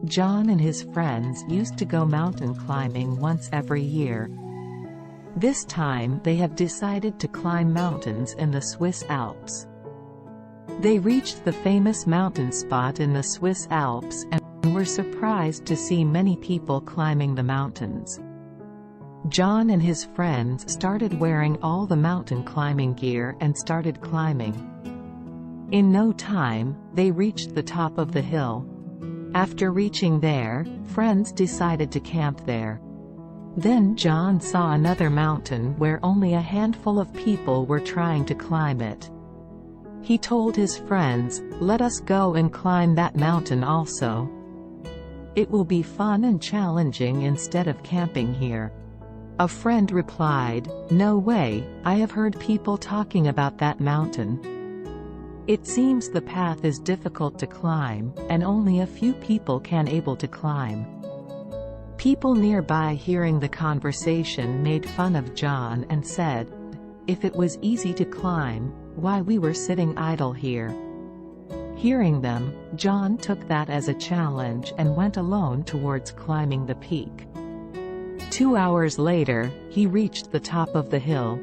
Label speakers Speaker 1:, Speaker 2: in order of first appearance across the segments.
Speaker 1: John and his friends used to go mountain climbing once every year. This time they have decided to climb mountains in the Swiss Alps. They reached the famous mountain spot in the Swiss Alps and were surprised to see many people climbing the mountains. John and his friends started wearing all the mountain climbing gear and started climbing. In no time, they reached the top of the hill. After reaching there, friends decided to camp there. Then John saw another mountain where only a handful of people were trying to climb it. He told his friends, "Let us go and climb that mountain also. It will be fun and challenging instead of camping here." A friend replied, "No way, I have heard people talking about that mountain. It seems the path is difficult to climb, and only a few people can able to climb." People nearby hearing the conversation made fun of John and said, "If it was easy to climb, why we were sitting idle here?" Hearing them, John took that as a challenge and went alone towards climbing the peak. 2 hours later, he reached the top of the hill.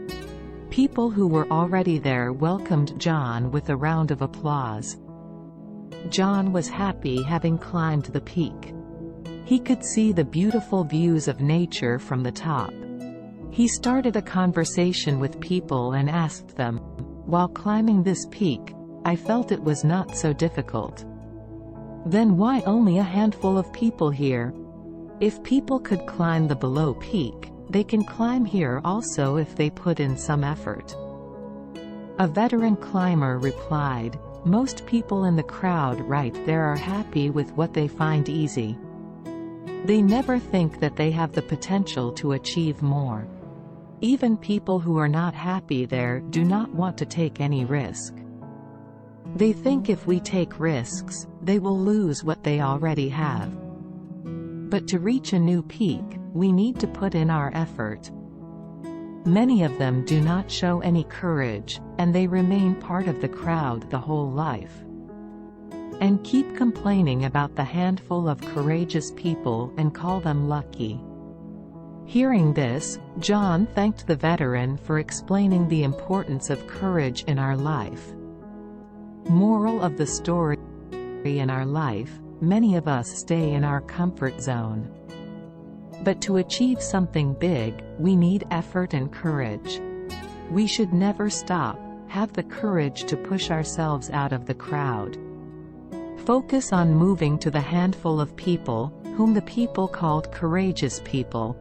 Speaker 1: People who were already there welcomed John with a round of applause. John was happy having climbed the peak. He could see the beautiful views of nature from the top. He started a conversation with people and asked them, "While climbing this peak, I felt it was not so difficult. Then why only a handful of people here? If people could climb the below peak, they can climb here also if they put in some effort." A veteran climber replied, "Most people in the crowd right there are happy with what they find easy. They never think that they have the potential to achieve more. Even people who are not happy there do not want to take any risk. They think if we take risks, they will lose what they already have. But to reach a new peak, we need to put in our effort." Many of them do not show any courage, and they remain part of the crowd the whole life, and keep complaining about the handful of courageous people and call them lucky. Hearing this, John thanked the veteran for explaining the importance of courage in our life. Moral of the story: in our life, many of us stay in our comfort zone. But to achieve something big, we need effort and courage. We should never stop, have the courage to push ourselves out of the crowd. Focus on moving to the handful of people, whom the people called courageous people,